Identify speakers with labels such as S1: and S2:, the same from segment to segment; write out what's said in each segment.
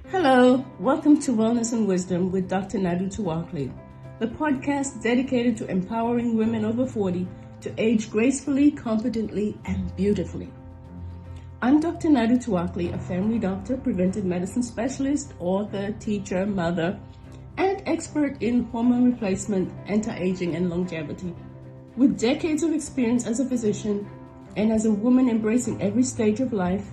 S1: Hello, welcome to Wellness and Wisdom with Dr. Nadu Tuakli, the podcast dedicated to empowering women over 40 to age gracefully, competently, and beautifully. I'm Dr. Nadu Tuakli, a family doctor, preventive medicine specialist, author, teacher, mother, and expert in hormone replacement, anti-aging, and longevity. With decades of experience as a physician and as a woman embracing every stage of life,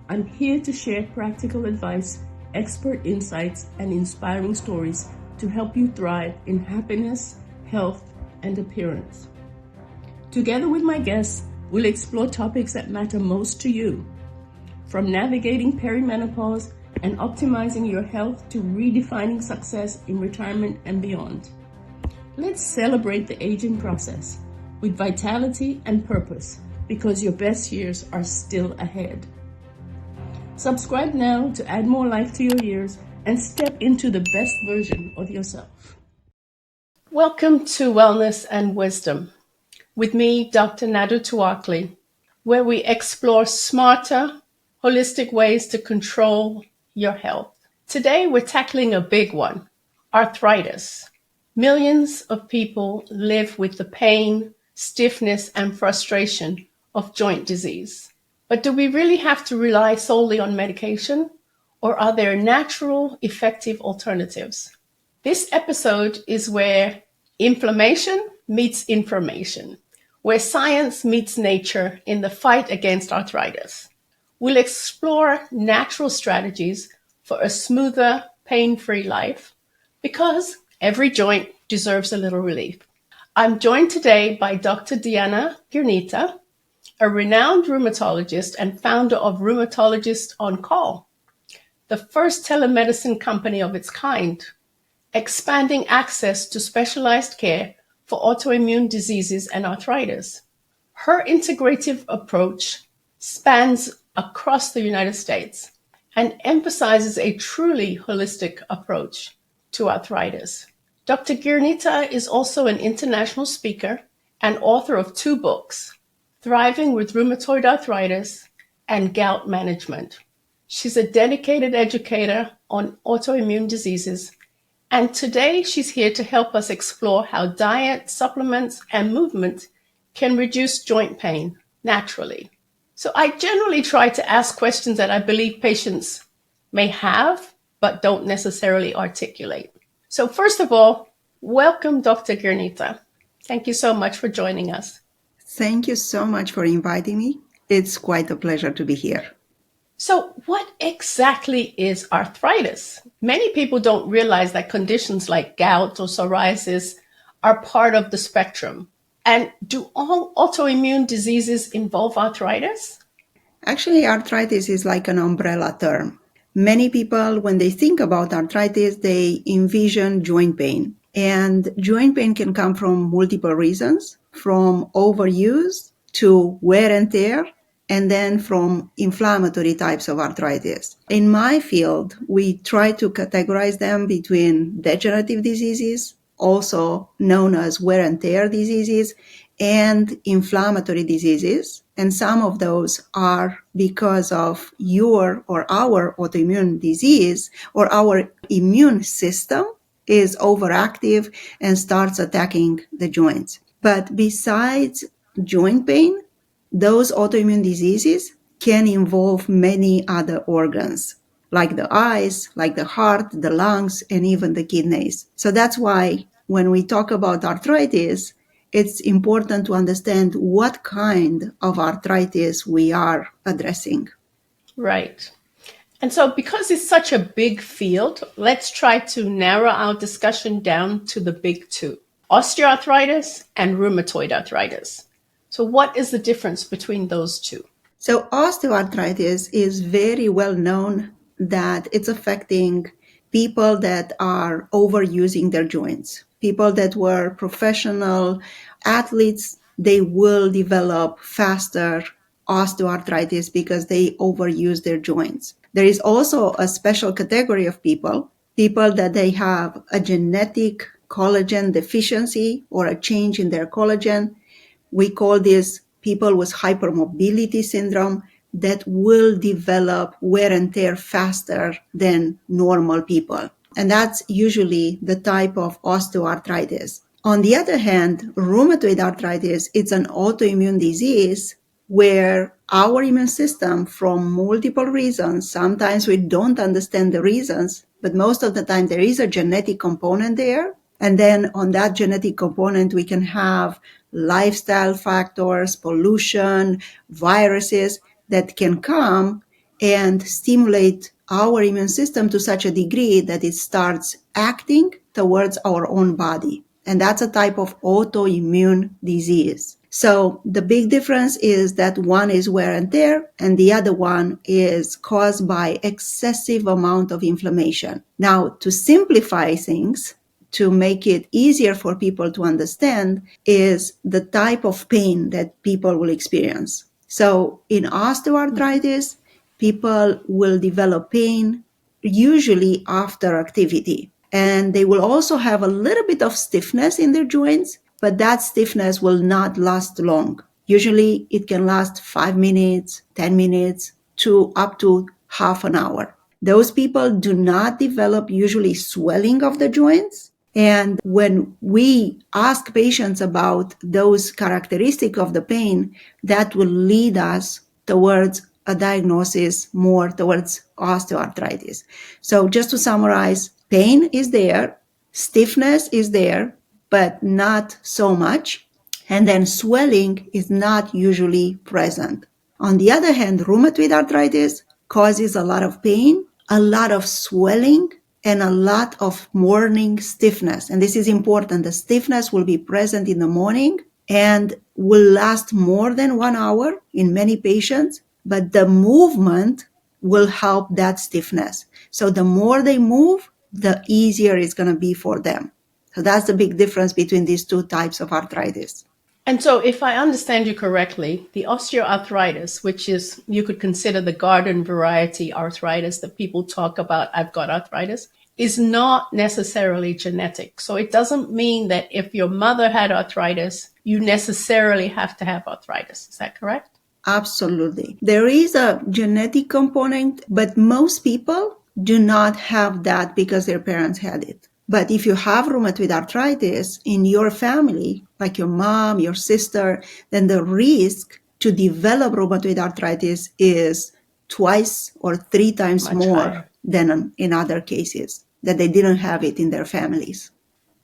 S1: I'm here to share practical advice, expert insights, and inspiring stories to help you thrive in happiness, health, and appearance. Together with my guests, we'll explore topics that matter most to you, from navigating perimenopause and optimizing your health to redefining success in retirement and beyond. Let's celebrate the aging process with vitality and purpose, because your best years are still ahead. Subscribe now to add more life to your years and step into the best version of yourself. Welcome to Wellness and Wisdom with me, Dr. Nadu Tuakli, where we explore smarter, holistic ways to control your health. Today, we're tackling a big one, arthritis. Millions of people live with the pain, stiffness, and frustration of joint disease. But do we really have to rely solely on medication, or are there natural, effective alternatives? This episode is where inflammation meets information, where science meets nature in the fight against arthritis. We'll explore natural strategies for a smoother, pain-free life, because every joint deserves a little relief. I'm joined today by Dr. Girnita, a renowned rheumatologist and founder of Rheumatologist OnCall, the first telemedicine company of its kind, expanding access to specialized care for autoimmune diseases and arthritis. Her integrative approach spans across the United States and emphasizes a truly holistic approach to arthritis. Dr. Girnita is also an international speaker and author of 2 books, Thriving with Rheumatoid Arthritis and Gout Management. She's a dedicated educator on autoimmune diseases, and today she's here to help us explore how diet, supplements, and movement can reduce joint pain naturally. So I generally try to ask questions that I believe patients may have, but don't necessarily articulate. So first of all, welcome, Dr. Girnita. Thank you so much for joining us.
S2: Thank you so much for inviting me. It's quite a pleasure to be here.
S1: So what exactly is arthritis? Many people don't realize that conditions like gout or psoriasis are part of the spectrum. And do all autoimmune diseases involve arthritis?
S2: Actually, arthritis is like an umbrella term. Many people, when they think about arthritis, they envision joint pain. And joint pain can come from multiple reasons, from overuse to wear and tear, and then from inflammatory types of arthritis. In my field, we try to categorize them between degenerative diseases, also known as wear and tear diseases, and inflammatory diseases. And some of those are because of your or our autoimmune disease, or our immune system is overactive and starts attacking the joints. But besides joint pain, those autoimmune diseases can involve many other organs, like the eyes, like the heart, the lungs, and even the kidneys. So that's why when we talk about arthritis, it's important to understand what kind of arthritis we are addressing.
S1: Right. And so because it's such a big field, let's try to narrow our discussion down to the big 2, osteoarthritis and rheumatoid arthritis. So what is the difference between those 2?
S2: So osteoarthritis is very well known that it's affecting people that are overusing their joints. People that were professional athletes, they will develop faster osteoarthritis because they overuse their joints. There is also a special category of people that they have a genetic collagen deficiency or a change in their collagen. We call this people with hypermobility syndrome. that will develop wear and tear faster than normal people. And that's usually the type of osteoarthritis. On the other hand, rheumatoid arthritis, it's an autoimmune disease where our immune system, from multiple reasons, sometimes we don't understand the reasons, but most of the time there is a genetic component there. And then on that genetic component, we can have lifestyle factors, pollution, viruses that can come and stimulate our immune system to such a degree that it starts acting towards our own body. And that's a type of autoimmune disease. So the big difference is that one is wear and tear and the other one is caused by excessive amount of inflammation. Now, to simplify things, to make it easier for people to understand, is the type of pain that people will experience. So in osteoarthritis, people will develop pain usually after activity. And they will also have a little bit of stiffness in their joints, but that stiffness will not last long. Usually it can last 5 minutes, 10 minutes, to up to half an hour. Those people do not develop usually swelling of the joints. And when we ask patients about those characteristics of the pain, that will lead us towards a diagnosis more towards osteoarthritis. So just to summarize, pain is there, stiffness is there, but not so much. And then swelling is not usually present. On the other hand, rheumatoid arthritis causes a lot of pain, a lot of swelling, and a lot of morning stiffness. And this is important. The stiffness will be present in the morning and will last more than 1 hour in many patients, but the movement will help that stiffness. So the more they move, the easier it's going to be for them. So that's the big difference between these two types of arthritis.
S1: And so if I understand you correctly, the osteoarthritis, which is, you could consider the garden variety arthritis that people talk about, I've got arthritis, is not necessarily genetic. So it doesn't mean that if your mother had arthritis, you necessarily have to have arthritis. Is that correct?
S2: Absolutely. There is a genetic component, but most people do not have that because their parents had it. But if you have rheumatoid arthritis in your family, like your mom, your sister, then the risk to develop rheumatoid arthritis is 2 or 3 times
S1: Much
S2: more
S1: higher
S2: than in other cases that they didn't have it in their families.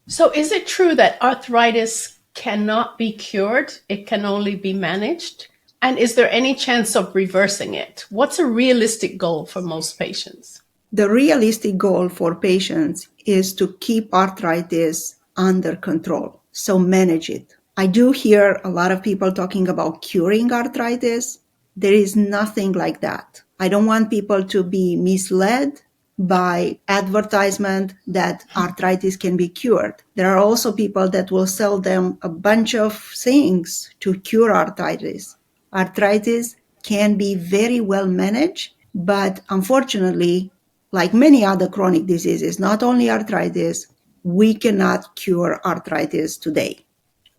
S1: So is it true that arthritis cannot be cured? It can only be managed? And is there any chance of reversing it? What's a realistic goal for most patients?
S2: The realistic goal for patients is to keep arthritis under control, so manage it. I do hear a lot of people talking about curing arthritis. There is nothing like that. I don't want people to be misled by advertisement that arthritis can be cured. There are also people that will sell them a bunch of things to cure arthritis. Arthritis can be very well managed, but unfortunately, like many other chronic diseases, not only arthritis, we cannot cure arthritis today.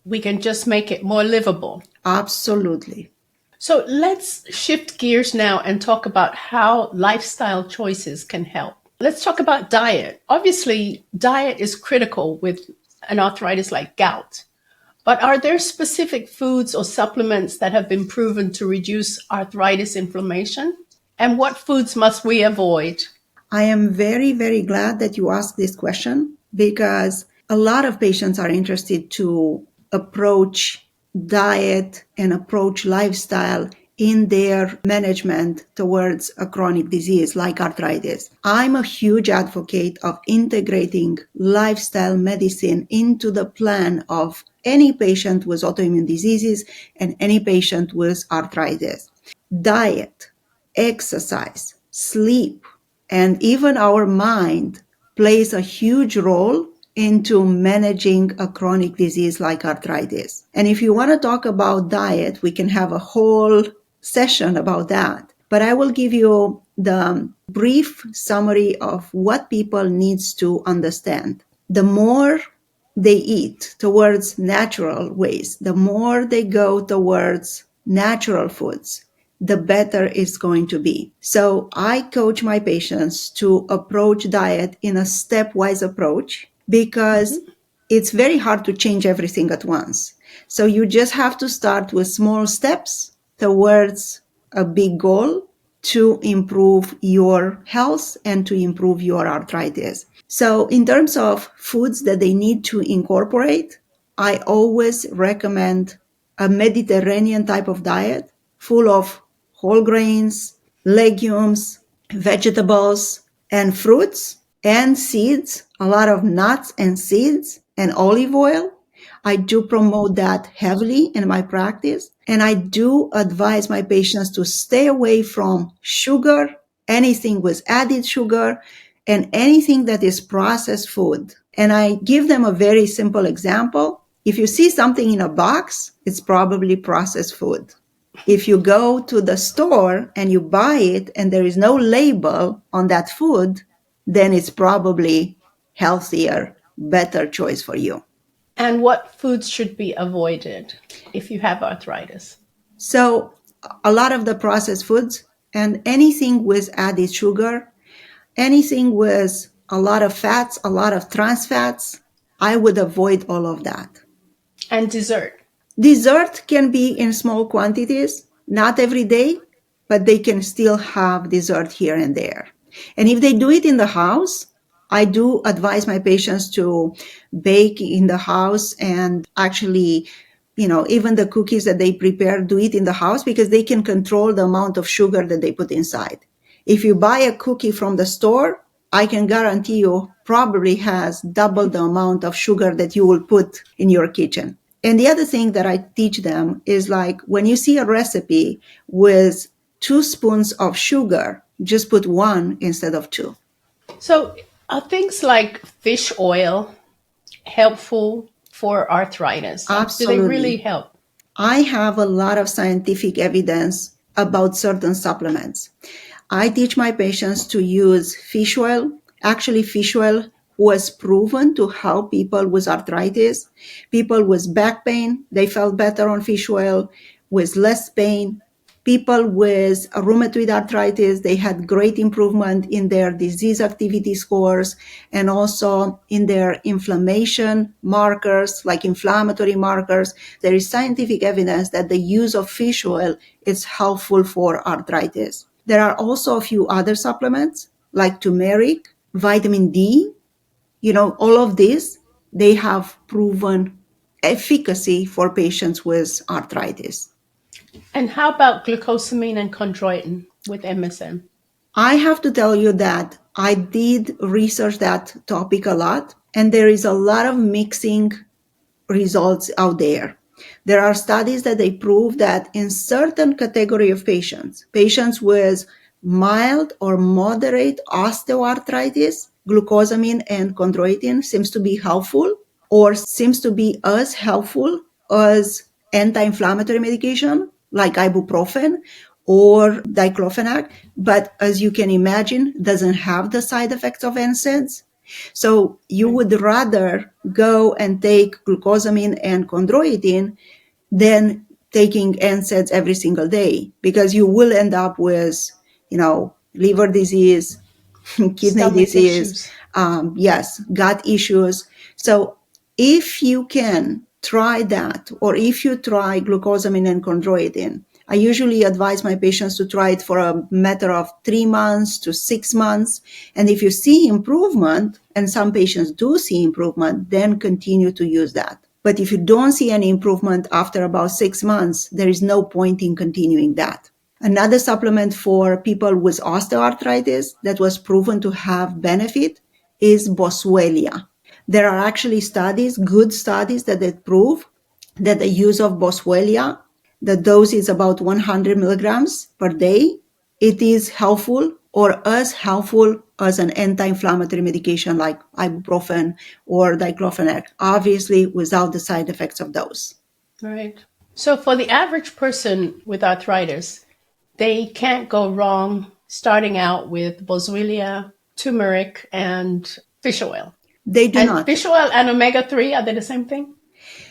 S1: We can just make it more livable.
S2: Absolutely.
S1: So let's shift gears now and talk about how lifestyle choices can help. Let's talk about diet. Obviously, diet is critical with an arthritis like gout. But are there specific foods or supplements that have been proven to reduce arthritis inflammation? And what foods must we avoid?
S2: I am very, very glad that you asked this question because a lot of patients are interested to approach diet and approach lifestyle in their management towards a chronic disease like arthritis. I'm a huge advocate of integrating lifestyle medicine into the plan of any patient with autoimmune diseases and any patient with arthritis. Diet, exercise, sleep, and even our mind plays a huge role into managing a chronic disease like arthritis. And if you want to talk about diet, we can have a whole session about that. But I will give you the brief summary of what people needs to understand. The more they eat towards natural ways, the more they go towards natural foods, the better it's going to be. So I coach my patients to approach diet in a stepwise approach because it's very hard to change everything at once. So you just have to start with small steps towards a big goal to improve your health and to improve your arthritis. So in terms of foods that they need to incorporate, I always recommend a Mediterranean type of diet full of whole grains, legumes, vegetables, and fruits and seeds, a lot of nuts and seeds and olive oil. I do promote that heavily in my practice. And I do advise my patients to stay away from sugar, anything with added sugar, and anything that is processed food. And I give them a very simple example. If you see something in a box, it's probably processed food. If you go to the store and you buy it and there is no label on that food, then it's probably healthier, better choice for you.
S1: And what foods should be avoided if you have arthritis?
S2: So a lot of the processed foods and anything with added sugar, anything with a lot of fats, a lot of trans fats, I would avoid all of that.
S1: And dessert?
S2: Dessert can be in small quantities, not every day, but they can still have dessert here and there. And if they do it in the house, I do advise my patients to bake in the house and actually, even the cookies that they prepare, do it in the house because they can control the amount of sugar that they put inside. If you buy a cookie from the store, I can guarantee you probably has double the amount of sugar that you will put in your kitchen. And the other thing that I teach them is like when you see a recipe with 2 spoons of sugar, just put 1 instead of 2.
S1: So are things like fish oil helpful for arthritis?
S2: Absolutely.
S1: Do they really help?
S2: I have a lot of scientific evidence about certain supplements. I teach my patients to use fish oil. Actually, fish oil was proven to help people with arthritis. People with back pain, they felt better on fish oil with less pain. People with rheumatoid arthritis, they had great improvement in their disease activity scores and also in their inflammation markers, like inflammatory markers. There is scientific evidence that the use of fish oil is helpful for arthritis. There are also a few other supplements like turmeric, vitamin D. All of these, they have proven efficacy for patients with arthritis.
S1: And how about glucosamine and chondroitin with MSM?
S2: I have to tell you that I did research that topic a lot, and there is a lot of mixing results out there. There are studies that they prove that in certain category of patients with mild or moderate osteoarthritis, glucosamine and chondroitin seems to be helpful or seems to be as helpful as anti-inflammatory medication like ibuprofen or diclofenac, but as you can imagine, doesn't have the side effects of NSAIDs. So you would rather go and take glucosamine and chondroitin than taking NSAIDs every single day because you will end up with, liver disease, kidney
S1: Stomach
S2: disease,
S1: issues.
S2: gut issues. So if you can try that, or if you try glucosamine and chondroitin, I usually advise my patients to try it for a matter of 3 months to 6 months. And if you see improvement, and some patients do see improvement, then continue to use that. But if you don't see any improvement after about 6 months, there is no point in continuing that. Another supplement for people with osteoarthritis that was proven to have benefit is Boswellia. There are actually studies, good studies, that prove that the use of Boswellia, the dose is about 100 milligrams per day. It is helpful or as helpful as an anti-inflammatory medication like ibuprofen or diclofenac, obviously without the side effects of those.
S1: Right. So for the average person with arthritis, they can't go wrong starting out with Boswellia, turmeric, and fish oil.
S2: They do
S1: and
S2: not.
S1: Fish oil and omega-3, are they the same thing?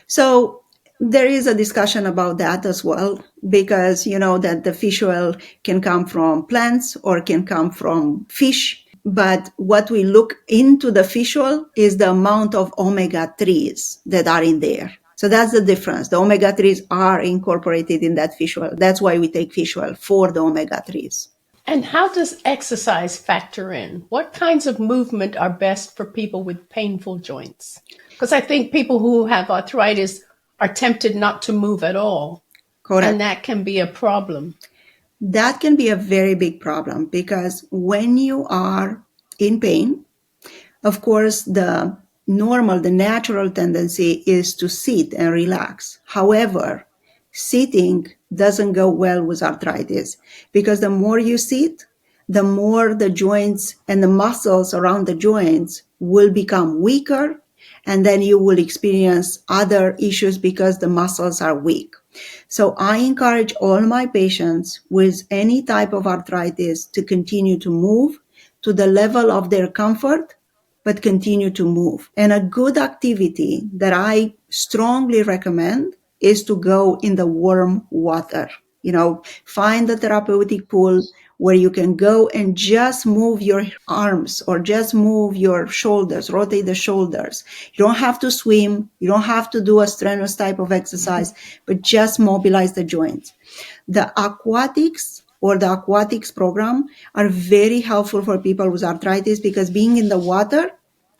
S2: So There is a discussion about that as well, because you know that the fish oil can come from plants or can come from fish. But what we look into the fish oil is the amount of omega-3s that are in there. So that's the difference. The omega-3s are incorporated in that fish oil. That's why we take fish oil, for the omega-3s.
S1: And how does exercise factor in? What kinds of movement are best for people with painful joints? Because I think people who have arthritis are tempted not to move at all.
S2: Correct.
S1: And that can be a problem.
S2: That can be a very big problem, because when you are in pain, of course, the natural tendency is to sit and relax. However, sitting doesn't go well with arthritis, because the more you sit, the more the joints and the muscles around the joints will become weaker, and then you will experience other issues because the muscles are weak. So I encourage all my patients with any type of arthritis to continue to move to the level of their comfort, but continue to move. And a good activity that I strongly recommend is to go in the warm water. You know, find a therapeutic pool where you can go and just move your arms or just move your shoulders, rotate the shoulders. You don't have to swim. You don't have to do a strenuous type of exercise, but just mobilize the joints. The aquatics program are very helpful for people with arthritis, because being in the water,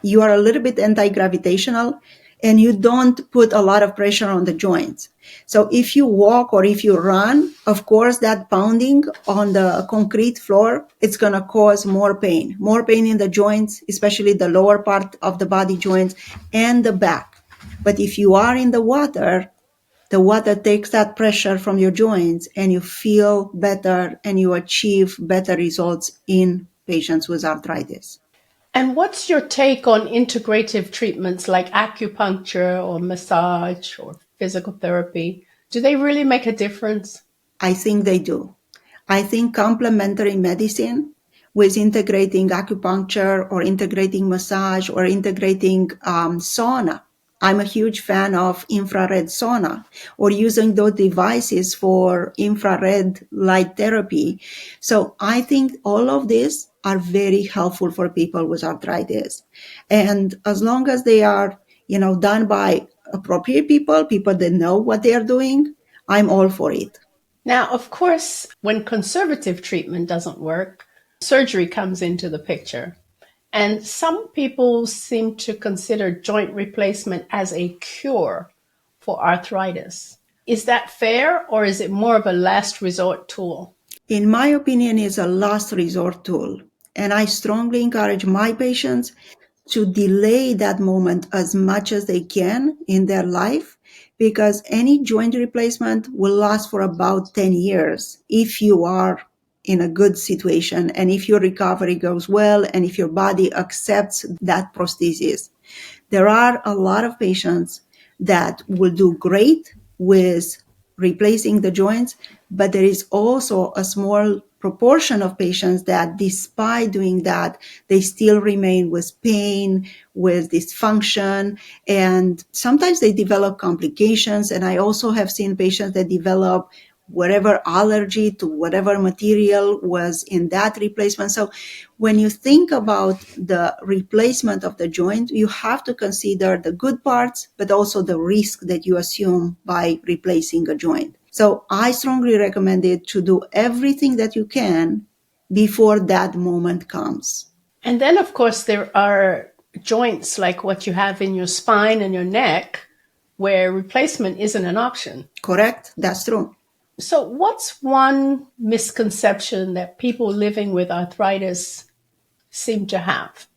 S2: you are a little bit anti-gravitational and you don't put a lot of pressure on the joints. So if you walk or if you run, of course, that pounding on the concrete floor, it's going to cause more pain in the joints, especially the lower part of the body joints and the back. But if you are in the water takes that pressure from your joints and you feel better and you achieve better results in patients with arthritis.
S1: And what's your take on integrative treatments like acupuncture or massage or physical therapy? Do they really make a difference?
S2: I think they do. I think complementary medicine with integrating acupuncture or integrating massage or integrating sauna. I'm a huge fan of infrared sauna, or using those devices for infrared light therapy. So I think all of these are very helpful for people with arthritis. And as long as they are, done by appropriate people that know what they are doing, I'm all for it.
S1: Now, of course, when conservative treatment doesn't work, surgery comes into the picture. And some people seem to consider joint replacement as a cure for arthritis. Is that fair, or is it more of a last resort tool?
S2: In my opinion, it's a last resort tool. And I strongly encourage my patients to delay that moment as much as they can in their life, because any joint replacement will last for about 10 years if you are in a good situation and if your recovery goes well and if your body accepts that prosthesis. There are a lot of patients that will do great with replacing the joints, but there is also a small proportion of patients that despite doing that, they still remain with pain, with dysfunction, and sometimes they develop complications. And I also have seen patients that develop whatever allergy to whatever material was in that replacement. So when you think about the replacement of the joint, you have to consider the good parts, but also the risk that you assume by replacing a joint. So I strongly recommend it to do everything that you can before that moment comes.
S1: And then, of course, there are joints like what you have in your spine and your neck where replacement isn't an option.
S2: Correct? That's true.
S1: So what's one misconception that people living with arthritis seem to have?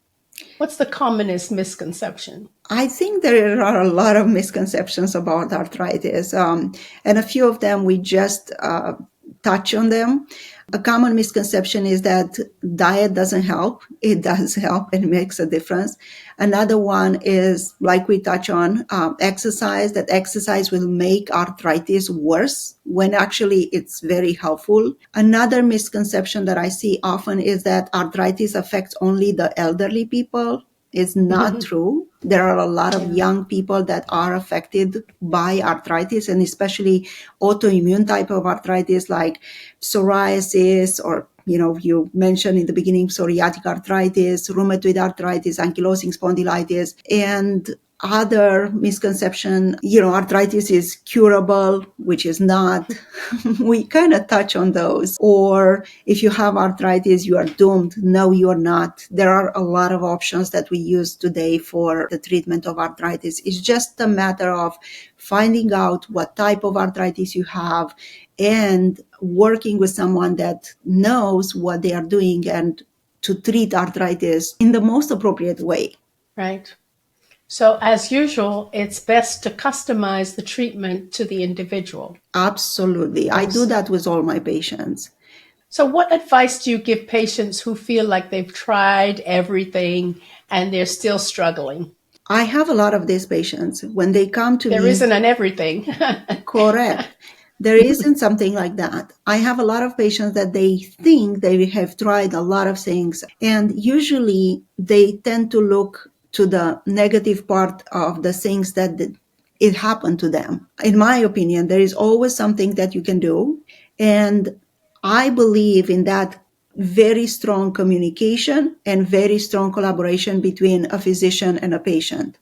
S1: What's the commonest misconception?
S2: I think there are a lot of misconceptions about arthritis, and a few of them we just touch on them. A common misconception is that diet doesn't help. It does help and makes a difference. Another one is, like we touch on, exercise, that exercise will make arthritis worse when actually it's very helpful. Another misconception that I see often is that arthritis affects only the elderly people. It's not true. There are a lot of young people that are affected by arthritis, and especially autoimmune type of arthritis like psoriasis, or you mentioned in the beginning psoriatic arthritis, rheumatoid arthritis, ankylosing spondylitis, and other misconception, arthritis is curable, which is not. We kind of touch on those. Or if you have arthritis, you are doomed. No, you are not. There are a lot of options that we use today for the treatment of arthritis. It's just a matter of finding out what type of arthritis you have and working with someone that knows what they are doing and to treat arthritis in the most appropriate way.
S1: Right. So as usual, it's best to customize the treatment to the individual.
S2: Absolutely. I do that with all my patients.
S1: So what advice do you give patients who feel like they've tried everything and they're still struggling?
S2: I have a lot of these patients. When they come to me...
S1: There isn't an everything.
S2: Correct. There isn't something like that. I have a lot of patients that they think they have tried a lot of things, and usually they tend to look to the negative part of the things that it happened to them. In my opinion, there is always something that you can do, and I believe in that very strong communication and very strong collaboration between a physician and a patient.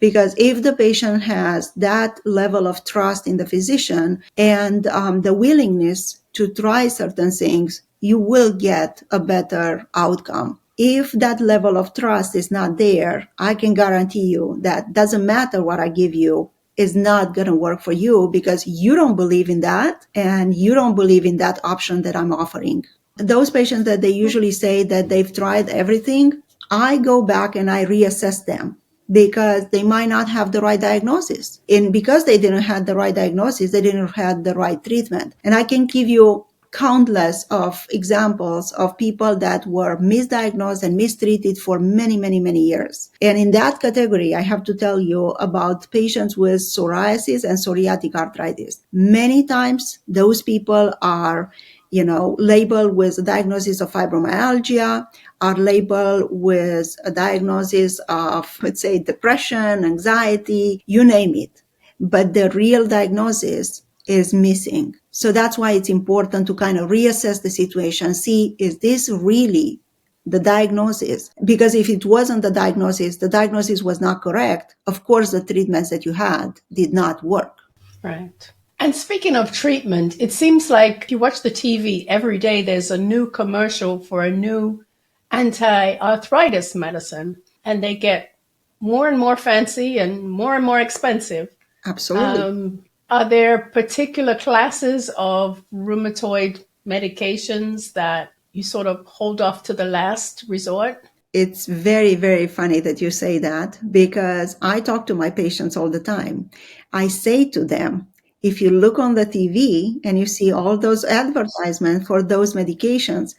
S2: Because if the patient has that level of trust in the physician and the willingness to try certain things, you will get a better outcome. If that level of trust is not there, I can guarantee you that doesn't matter what I give you, is not going to work for you because you don't believe in that and you don't believe in that option that I'm offering. Those patients that they usually say that they've tried everything, I go back and I reassess them because they might not have the right diagnosis. And because they didn't have the right diagnosis, they didn't have the right treatment. And I can give you countless of examples of people that were misdiagnosed and mistreated for many, many, many years. And in that category, I have to tell you about patients with psoriasis and psoriatic arthritis. Many times those people are labeled with a diagnosis of fibromyalgia, are labeled with a diagnosis of, let's say, depression, anxiety, you name it. But the real diagnosis is missing. So that's why it's important to kind of reassess the situation, see, is this really the diagnosis? Because if it wasn't the diagnosis was not correct, of course the treatments that you had did not work.
S1: Right. And speaking of treatment, it seems like if you watch the TV every day, there's a new commercial for a new anti-arthritis medicine, and they get more and more fancy and more expensive.
S2: Absolutely.
S1: Are there particular classes of rheumatoid medications that you sort of hold off to the last resort?
S2: It's very, very funny that you say that because I talk to my patients all the time. I say to them, if you look on the TV and you see all those advertisements for those medications,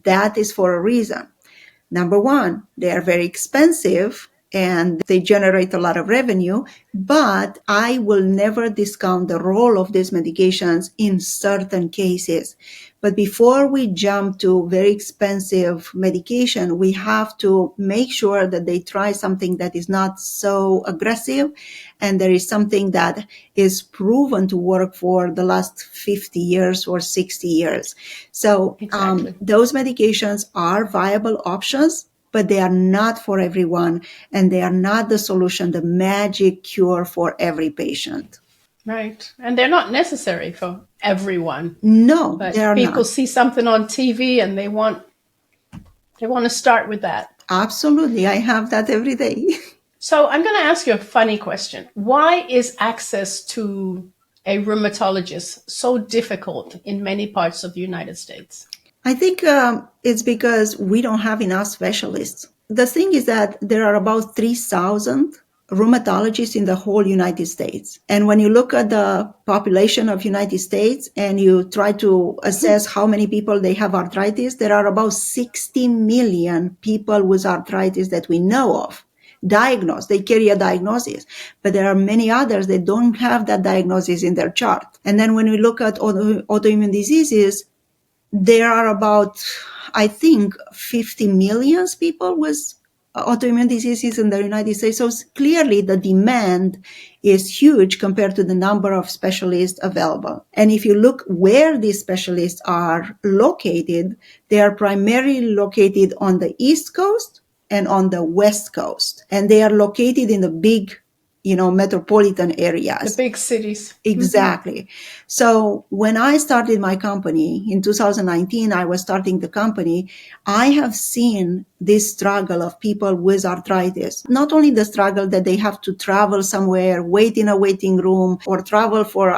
S2: that is for a reason. Number one, they are very expensive and they generate a lot of revenue, but I will never discount the role of these medications in certain cases. But before we jump to very expensive medication, we have to make sure that they try something that is not so aggressive and there is something that is proven to work for the last 50 years or 60 years. So
S1: Exactly.
S2: Those medications are viable options, but they are not for everyone, and they are not the solution, the magic cure for every patient.
S1: Right. And they're not necessary for everyone.
S2: No,
S1: but
S2: they are
S1: people
S2: not.
S1: see something on TV and they want to start with that.
S2: Absolutely. I have that every day.
S1: So I'm going to ask you a funny question. Why is access to a rheumatologist so difficult in many parts of the United States?
S2: I think it's because we don't have enough specialists. The thing is that there are about 3,000 rheumatologists in the whole United States. And when you look at the population of United States and you try to assess how many people they have arthritis, there are about 60 million people with arthritis that we know of. Diagnosed, they carry a diagnosis, but there are many others that don't have that diagnosis in their chart. And then when we look at autoimmune diseases, there are about, I think, 50 million people with autoimmune diseases in the United States. So clearly the demand is huge compared to the number of specialists available. And if you look where these specialists are located, they are primarily located on the East Coast and on the West Coast. And they are located in the big, metropolitan areas.
S1: The big cities.
S2: Exactly. So when I started my company in 2019, I was starting the company. I have seen this struggle of people with arthritis. Not only the struggle that they have to travel somewhere, wait in a waiting room, or travel for,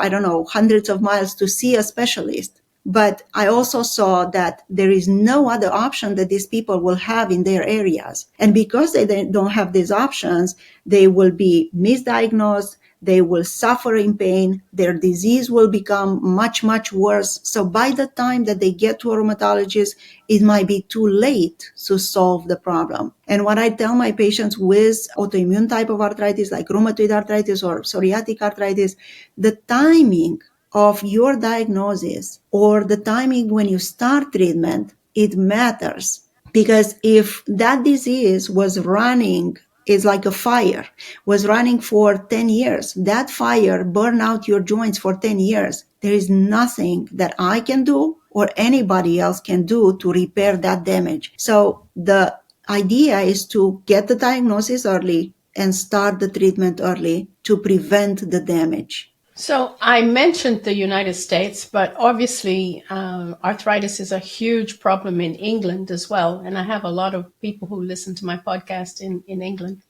S2: hundreds of miles to see a specialist. But I also saw that there is no other option that these people will have in their areas. And because they don't have these options, they will be misdiagnosed. They will suffer in pain. Their disease will become much, much worse. So by the time that they get to a rheumatologist, it might be too late to solve the problem. And what I tell my patients with autoimmune type of arthritis, like rheumatoid arthritis or psoriatic arthritis, the timing of your diagnosis or the timing when you start treatment, it matters. Because if that disease was running, is like a fire, was running for 10 years, that fire burned out your joints for 10 years. There is nothing that I can do or anybody else can do to repair that damage. So the idea is to get the diagnosis early and start the treatment early to prevent the damage.
S1: So I mentioned the United States, but obviously arthritis is a huge problem in England as well. And I have a lot of people who listen to my podcast in England.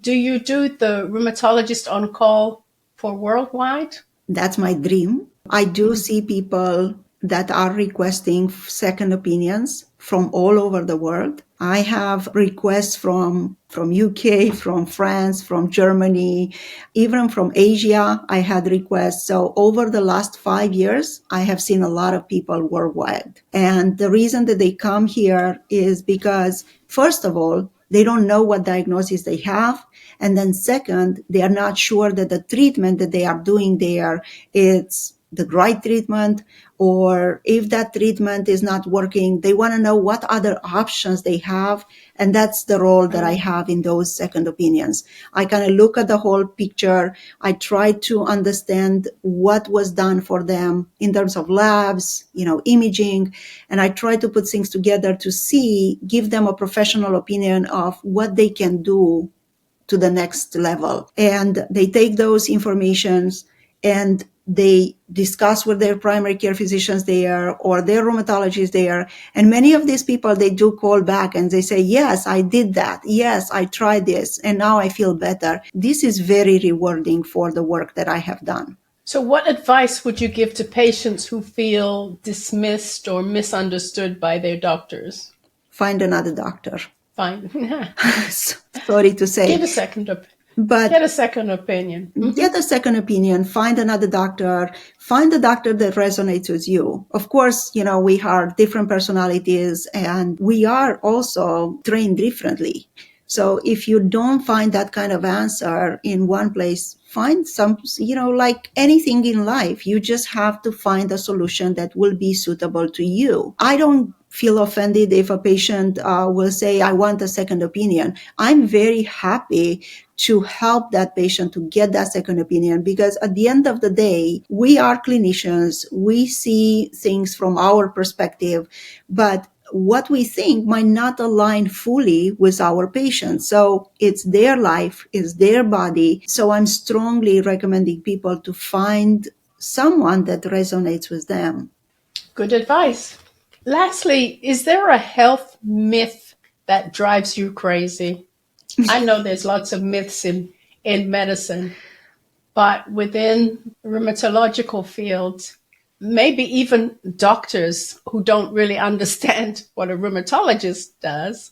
S1: Do you do the Rheumatologist OnCall for worldwide?
S2: That's my dream. I do see people that are requesting second opinions from all over the world. I have requests from UK, from France, from Germany, even from Asia. I had requests. So over the last 5 years, I have seen a lot of people worldwide. And the reason that they come here is because, first of all, they don't know what diagnosis they have. And then second, they are not sure that the treatment that they are doing there is the right treatment, or if that treatment is not working, they want to know what other options they have. And that's the role that I have in those second opinions. I kind of look at the whole picture. I try to understand what was done for them in terms of labs, imaging, and I try to put things together to give them a professional opinion of what they can do to the next level. And they take those informations and they discuss with their primary care physicians there or their rheumatologists there. And many of these people, they do call back and they say, yes, I did that. Yes, I tried this. And now I feel better. This is very rewarding for the work that I have done.
S1: So what advice would you give to patients who feel dismissed or misunderstood by their doctors?
S2: Find another doctor.
S1: Fine.
S2: Sorry to say.
S1: Get a second opinion.
S2: Get a second opinion. Find another doctor. Find a doctor that resonates with you. Of course, we are different personalities and we are also trained differently. So if you don't find that kind of answer in one place, find some, like anything in life, you just have to find a solution that will be suitable to you. I don't feel offended if a patient will say, I want a second opinion. I'm very happy to help that patient to get that second opinion, because at the end of the day, we are clinicians. We see things from our perspective, but what we think might not align fully with our patients. So it's their life, it's their body. So I'm strongly recommending people to find someone that resonates with them.
S1: Good advice. Lastly, is there a health myth that drives you crazy? I know there's lots of myths in medicine, but within rheumatological fields, maybe even doctors who don't really understand what a rheumatologist does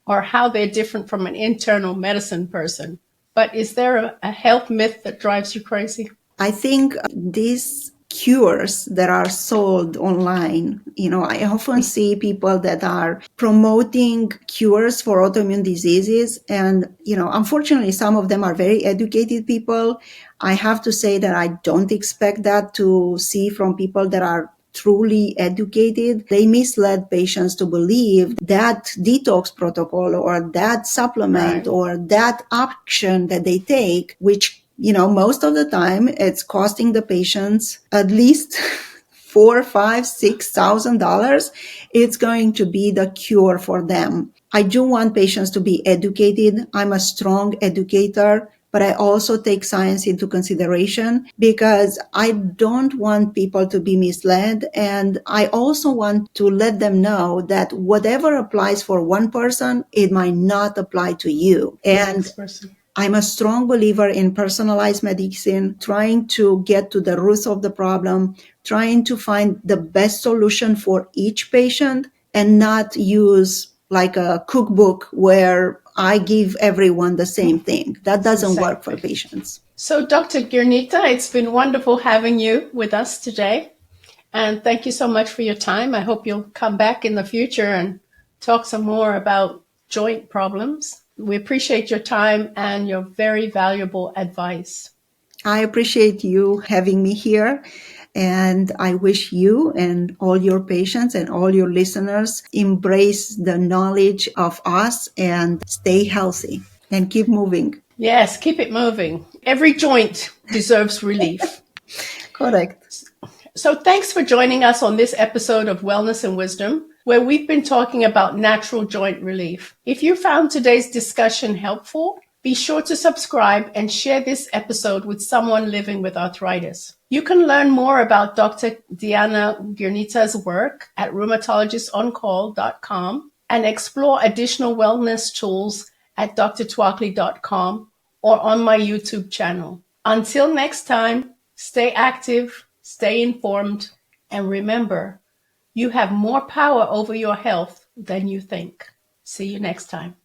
S1: or how they're different from an internal medicine person. But is there a health myth that drives you crazy?
S2: I think these cures that are sold online, I often see people that are promoting cures for autoimmune diseases. And, unfortunately, some of them are very educated people. I have to say that I don't expect that to see from people that are truly educated, they misled patients to believe that detox protocol or that supplement
S1: Right.
S2: or that action that they take, which, most of the time it's costing the patients at least $4, $5, $6,000, it's going to be the cure for them. I do want patients to be educated. I'm a strong educator, but I also take science into consideration because I don't want people to be misled. And I also want to let them know that whatever applies for one person, it might not apply to you. And
S1: Next person.
S2: I'm a strong believer in personalized medicine, trying to get to the root of the problem, trying to find the best solution for each patient and not use like a cookbook where I give everyone the same thing. That doesn't work for
S1: Exactly.
S2: patients.
S1: So, Dr. Girnita, it's been wonderful having you with us today. And thank you so much for your time. I hope you'll come back in the future and talk some more about joint problems. We appreciate your time and your very valuable advice.
S2: I appreciate you having me here. And I wish you and all your patients and all your listeners embrace the knowledge of us and stay healthy and keep moving.
S1: Yes, keep it moving. Every joint deserves relief.
S2: Correct.
S1: So, thanks for joining us on this episode of Wellness and Wisdom, where we've been talking about natural joint relief. If you found today's discussion helpful, be sure to subscribe and share this episode with someone living with arthritis. You can learn more about Dr. Diana Girnita's work at rheumatologistoncall.com and explore additional wellness tools at drtuakli.com or on my YouTube channel. Until next time, stay active, stay informed, and remember, you have more power over your health than you think. See you next time.